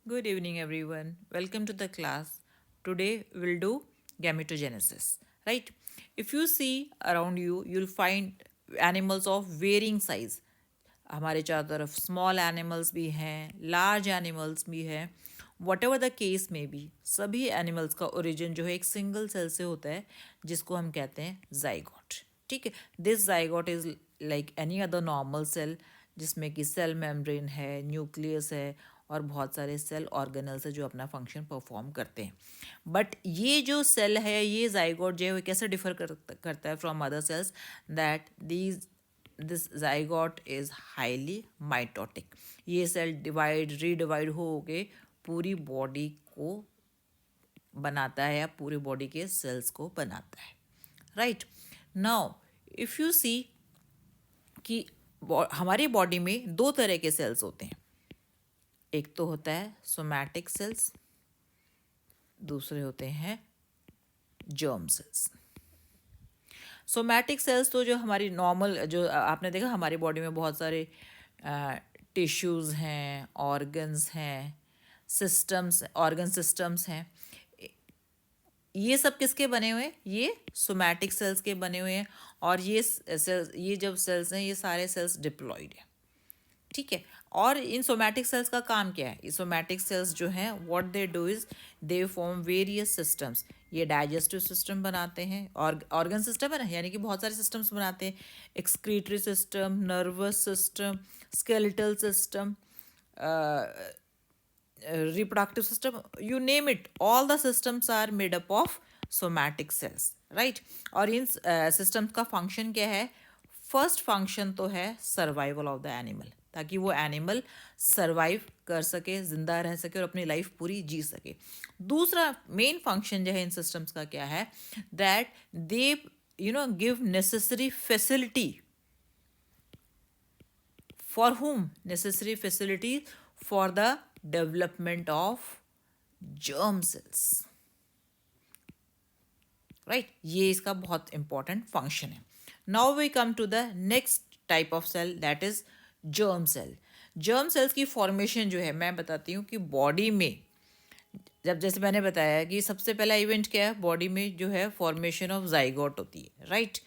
Good evening, everyone. Welcome to the class. Today we'll do gametogenesis. Right? If you see around you, you'll find animals of varying size. हमारे चारों तरफ small animals भी हैं, large animals भी हैं. What ever the case में B, सभी animals का ओरिजिन जो है एक सिंगल सेल से होता है, जिसको हम कहते हैं जाइगोट. ठीक है. This zygote is like any other normal cell, जिसमें कि सेल मेम्ब्रेन है, न्यूक्लियस है और बहुत सारे सेल ऑर्गेनल्स है जो अपना फंक्शन परफॉर्म करते हैं. बट ये जो सेल है, ये जाइगोट जो है, वो कैसे डिफर करता है from other sales, that these this zygote is highly mitotic. ये सेल डिवाइड रीडिवाइड हो के पूरी बॉडी को बनाता है या पूरी बॉडी के सेल्स को बनाता है. Right. Now if you see कि हमारी बॉडी में दो तरह के सेल्स होते हैं. एक तो होता है सोमैटिक सेल्स, दूसरे होते हैं जर्म सेल्स. सोमैटिक सेल्स तो जो हमारी नॉर्मल, जो आपने देखा हमारी बॉडी में बहुत सारे टिश्यूज़ हैं, ऑर्गन्स हैं, सिस्टम्स, ऑर्गन सिस्टम्स हैं. ये सब किसके बने हुए हैं? ये सोमैटिक सेल्स के बने हुए हैं. और ये सेल्स, ये जब सेल्स हैं, ये सारे सेल्स डिप्लॉयड हैं. ठीक है. और इन सोमैटिक सेल्स का काम क्या है? ये सोमैटिक सेल्स जो हैं, what they do is they form various systems. ये डाइजेस्टिव सिस्टम बनाते हैं, और ऑर्गन सिस्टम है ना, यानी कि बहुत सारे सिस्टम्स बनाते हैं. Excretory system, nervous system, skeletal system, reproductive system, you name it, all the systems are made up of somatic cells. right. और इन systems का function क्या है? फर्स्ट फंक्शन तो है सर्वाइवल ऑफ द एनिमल, ताकि वो एनिमल सर्वाइव कर सके, जिंदा रह सके और अपनी लाइफ पूरी जी सके. दूसरा मेन फंक्शन जो है इन सिस्टम्स का क्या है? That they give necessary facility. For whom? Necessary facility for the development of germ cells. Right. ये इसका बहुत इंपॉर्टेंट फंक्शन है. Now we come to the next type of cell, that is germ cell. Germ cells की formation जो है, मैं बताती हूँ कि बॉडी में, जब जैसे मैंने बताया कि सबसे पहला इवेंट क्या है बॉडी में, जो है फॉर्मेशन ऑफ जाइगोट होती है. राइट.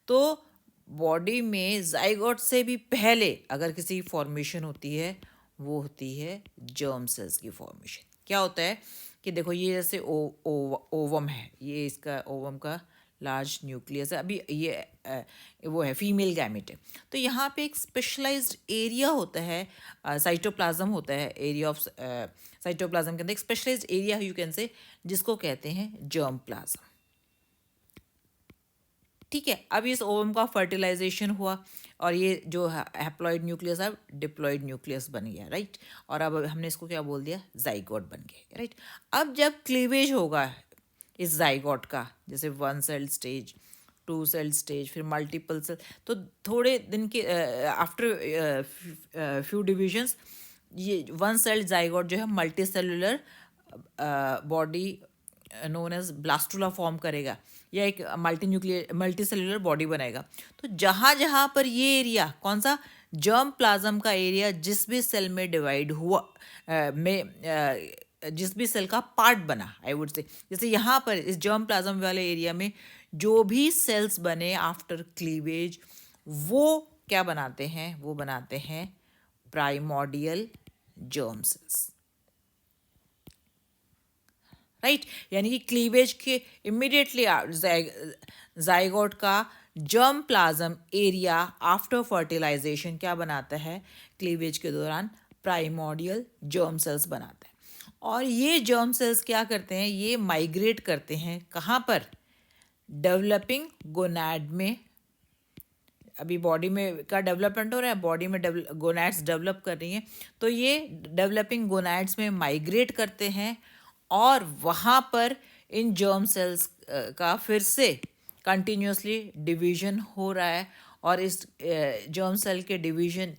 तो बॉडी में जाइगोट से भी पहले अगर किसी फॉर्मेशन होती है, वो होती है जर्म सेल्स की फॉर्मेशन. क्या होता है कि देखो, ये जैसे ओवम है, ये इसका ओवम का लार्ज न्यूक्लियस है. अभी ये वो है फीमेल गैमेट है. तो यहाँ पे एक स्पेशलाइज्ड एरिया होता है, साइटोप्लाज्म होता है. एरिया ऑफ साइटोप्लाज्म के अंदर एक specialised area you can say, जिसको कहते हैं जर्म प्लाज्म. ठीक है. अब इस ओवम का फर्टिलाइजेशन हुआ और ये जो हैप्लॉइड न्यूक्लियस है डिप्लॉइड न्यूक्लियस बन गया. राइट. और अब हमने इसको क्या बोल दिया? जाइगोट बन गया. राइट. अब जब क्लीवेज होगा इस जाइगोट का, जैसे one cell stage, two cell stage, फिर मल्टीपल सेल, तो थोड़े दिन के आफ्टर फ्यू डिविजन्स, ये वन सेल जाइगोट जो है multi cellular body known as blastula form करेगा, या एक मल्टी सेलुलर बॉडी बनाएगा. तो जहाँ जहाँ पर ये एरिया, कौन सा? जर्म प्लाज्म का एरिया, जिस भी सेल में डिवाइड हुआ जिस भी सेल का पार्ट बना, आई वुड से, जैसे यहाँ पर इस जर्म प्लाज्म वाले एरिया में जो भी सेल्स बने आफ्टर क्लीवेज, वो क्या बनाते हैं? वो बनाते हैं प्राइमोर्डियल जर्म सेल्स. राइट. यानी कि क्लीवेज के इमिडिएटली जाइगोट का germ plasm area after fertilization क्या बनाता है? क्लीवेज के दौरान प्राइमोर्डियल जर्म सेल्स बनाता है. और ये जर्म सेल्स क्या करते हैं? ये माइग्रेट करते हैं कहाँ पर? डेवलपिंग गोनाड में. अभी बॉडी में का डेवलपमेंट हो रहा है, बॉडी में गोनाड्स डेवलप कर रही हैं, तो ये डेवलपिंग गोनाड्स में माइग्रेट करते हैं. और वहाँ पर इन जर्म सेल्स का फिर से कंटिन्यूसली डिवीजन हो रहा है. और इस जर्म सेल के डिवीजन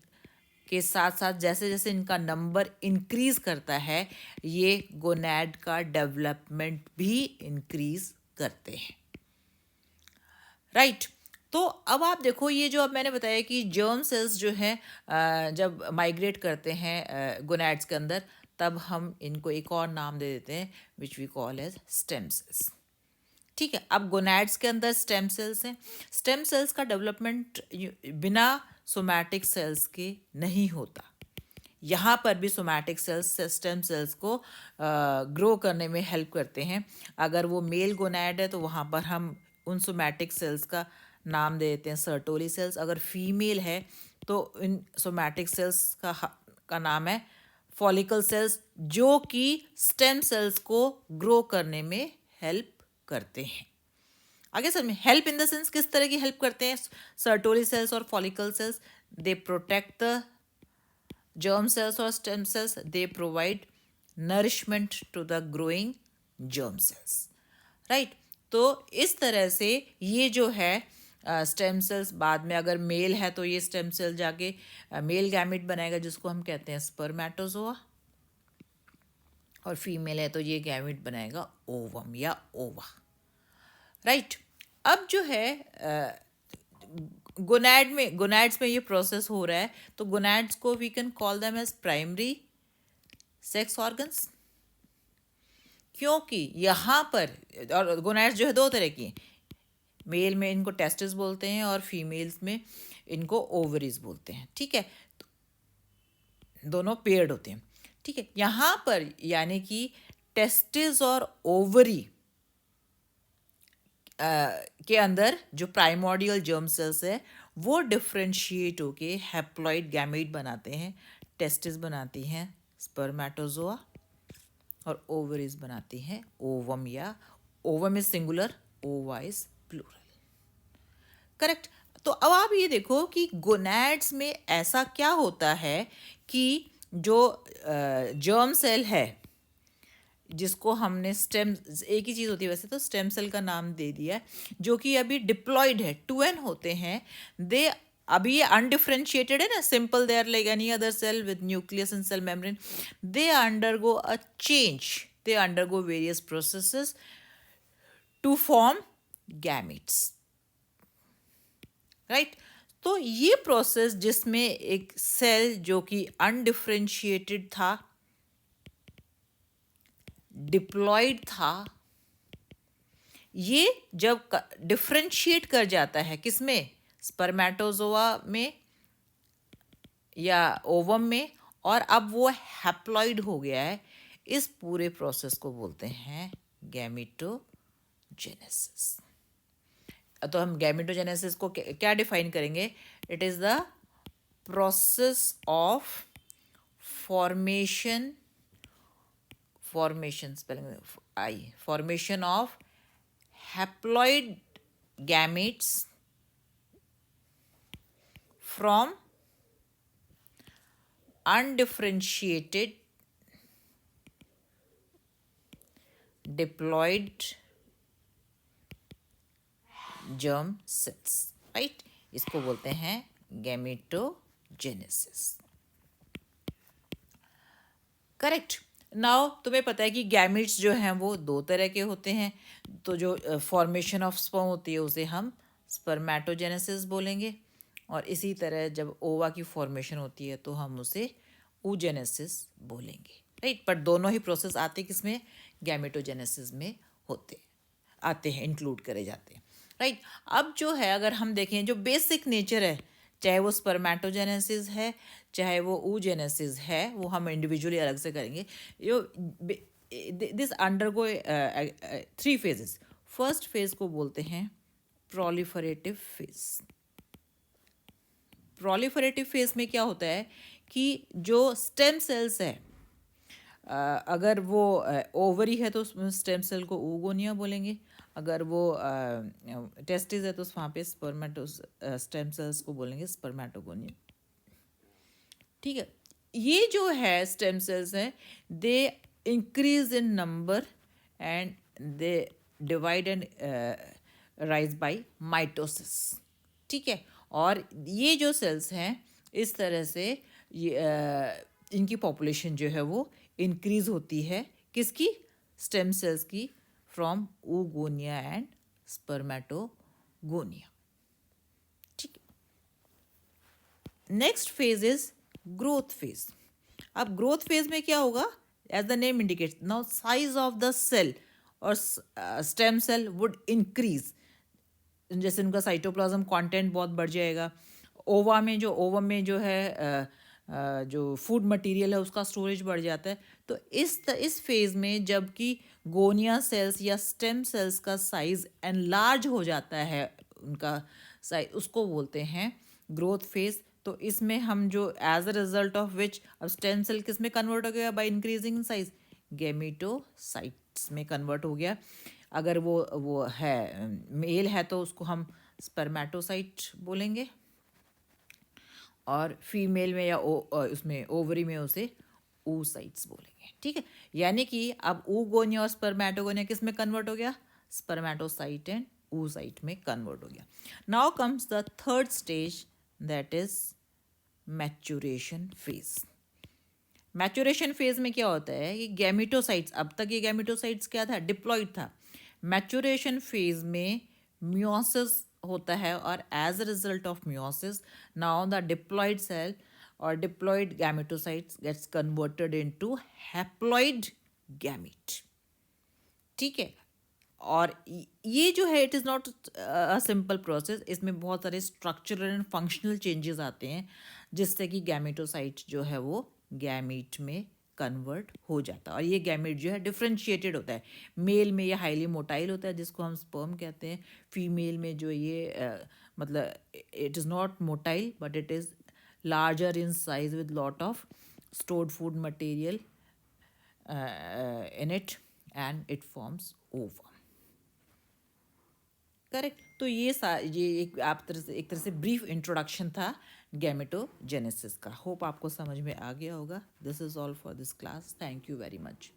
के साथ साथ जैसे जैसे इनका नंबर इंक्रीज करता है, ये गोनैड का डेवलपमेंट भी इंक्रीज करते हैं. राइट. तो अब आप देखो, ये जो अब मैंने बताया कि जर्म सेल्स जो हैं जब माइग्रेट करते हैं गोनैड्स के अंदर, तब हम इनको एक और नाम दे देते हैं which we call as stem cells. ठीक है, अब गोनैड्स के अंदर स्टेम सेल्स हैं। स्टेम सेल्स का डेवलपमेंट बिना सोमैटिक सेल्स के नहीं होता। यहाँ पर भी सोमैटिक सेल्स स्टेम सेल्स को ग्रो करने में हेल्प करते हैं। अगर वो मेल गोनैड है तो वहाँ पर हम उन सोमैटिक सेल्स का नाम दे देते हैं सर्टोली सेल्स। अगर फीमेल है तो इन सोमैटिक सेल्स का नाम है फॉलिकल सेल्स, जो कि स्टेम सेल्स को ग्रो करने में हेल्प करते हैं। आगे सर में हेल्प इन द सेंस किस तरह की हेल्प करते हैं सर्टोली सेल्स और follicle sales? They protect the germ cells or stem cells, they provide nourishment to the growing germ cells, right? तो इस तरह से ये जो है स्टेम सेल्स बाद में अगर मेल है तो ये स्टेम सेल जाके मेल गैमेट बनाएगा जिसको हम कहते हैं स्पर्मेटोजोआ, और फीमेल है तो ये गैमेट बनाएगा ओवम या ओवा, राइट? अब जो है गोनैड्स में ये प्रोसेस हो रहा है, तो गोनैड्स को we can call them as primary sex organs, क्योंकि यहाँ पर और गोनैड्स जो है दो तरह की, मेल में इनको टेस्टिस बोलते हैं और फीमेल्स में इनको ओवरीज बोलते हैं। ठीक है, तो दोनों पेयर्ड होते हैं। ठीक है, यहाँ पर यानी कि टेस्टिस और ओवरी के अंदर जो प्राइमोर्डियल जर्म सेल्स है वो डिफ्रेंशिएट होके हैप्लॉइड गैमेट बनाते हैं। टेस्टिस बनाती हैं स्पर्मेटोजोआ और ओवरीज बनाती हैं ओवम, या ओवम इज सिंगुलर, ओवा इज प्लूरल, करेक्ट? तो अब आप ये देखो कि गोनैड्स में ऐसा क्या होता है कि जो जर्म सेल है जिसको हमने स्टेम, एक ही चीज़ होती है वैसे तो, स्टेम सेल का नाम दे दिया है, जो कि अभी डिप्लॉयड है, 2n होते हैं, दे अभी ये अनडिफ्रेंशिएटेड है ना, simple they are like any other cell with nucleus and cell membrane, they undergo a change, they undergo various processes to form gametes, right? तो ये प्रोसेस जिसमें एक सेल जो कि अनडिफ्रेंशिएटेड था, डिप्लॉयड था, ये जब डिफ्रेंशिएट कर जाता है किसमें, स्पर्मेटोजोआ में या ओवम में, और अब वो हैप्लॉइड हो गया है, इस पूरे प्रोसेस को बोलते हैं गैमेटोजेनेसिस। तो हम गैमेटोजेनेसिस को क्या डिफाइन करेंगे? It is the process of formation of haploid gametes from undifferentiated diploid germ cells, right? इसको बोलते हैं गैमेटोजेनेसिस, करेक्ट? नाउ तुम्हें पता है कि गैमेट्स जो हैं वो दो तरह के होते हैं, तो जो फॉर्मेशन ऑफ स्पर्म होती है उसे हम स्पर्मेटोजेनेसिस बोलेंगे, और इसी तरह जब ओवा की फॉर्मेशन होती है तो हम उसे oogenesis बोलेंगे, राइट? पर दोनों ही प्रोसेस आते किसमें, गैमेटोजेनेसिस में आते हैं, इंक्लूड करे जाते हैं, राइट? अब जो है अगर हम देखें जो बेसिक नेचर है, चाहे वो स्पर्मेटोजेनेसिस है चाहे वो oogenesis है, वो हम इंडिविजुअली अलग से करेंगे। This undergo 3 phases। First phase को बोलते हैं प्रोलिफरेटिव फेज। प्रोलिफरेटिव फेज में क्या होता है कि जो स्टेम सेल्स है, अगर वो ओवरी है तो उसमें स्टेम सेल को oogonia बोलेंगे, अगर वो टेस्टिस है तो वहाँ पे स्टेम सेल्स को बोलेंगे स्पर्मेटोगोनिया। ठीक है, ये जो है स्टेम सेल्स हैं, they increase in number and they divide and rise by mitosis. ठीक है, और ये जो सेल्स हैं इस तरह से इनकी पॉपुलेशन जो है वो इंक्रीज होती है, किसकी, स्टेम सेल्स की, फ्रॉम oogonia एंड स्पर्मेटोगोनिया। ठीक है, next phase is growth phase. अब ग्रोथ फेज में क्या होगा, as the name indicates, now size of the cell or stem cell would increase. जैसे उनका साइटोप्लाज्म कंटेंट बहुत बढ़ जाएगा. ओवम में जो है जो फूड मटेरियल है उसका स्टोरेज बढ़ जाता है. तो इस फेज में जबकि गोनिया सेल्स या स्टेम सेल्स का साइज एनलार्ज हो जाता है, उनका साइज, उसको बोलते हैं ग्रोथ फेज. तो इसमें हम जो as a result of which अब स्टेम सेल किस में कन्वर्ट हो गया by increasing in size, gametocytes में कन्वर्ट हो गया. अगर वो है मेल है तो उसको हम स्पर्मेटोसाइट बोलेंगे, और फीमेल में या उसमें ओवरी में उसे oocytes बोलेंगे. ठीक है, यानी कि अब oogonia और स्पर्मेटोगोनिया किस में कन्वर्ट हो गया, स्पर्मेटोसाइट एंड oocyte में कन्वर्ट हो गया. Now comes the third stage, that is maturation phase. Maturation phase में क्या होता है कि गैमेटोसाइट्स, अब तक ये गैमेटोसाइट्स क्या था, डिप्लॉइड था. मैच्योरेशन फेज में मियोसिस होता है, और as a result of meiosis now the diploid cell और diploid gametocytes gets converted into haploid gamete. ठीक है, और ये जो है it is not a simple process. इसमें बहुत सारे स्ट्रक्चरल एंड फंक्शनल चेंजेस आते हैं जिससे कि गैमेटोसाइट जो है वो गैमीट में कन्वर्ट हो जाता है. और ये गैमेट जो है डिफ्रेंशिएटेड होता है. मेल में ये हाईली मोटाइल होता है जिसको हम स्पर्म कहते हैं. फीमेल में जो ये मतलब it is not motile but it is larger in size with lot of stored food material in it, and it forms ovum. Correct. तो ये एक तरह से ब्रीफ इंट्रोडक्शन था गैमेटोजेनेसिस का. होप आपको समझ में आ गया होगा. This is all for this class. Thank you very much.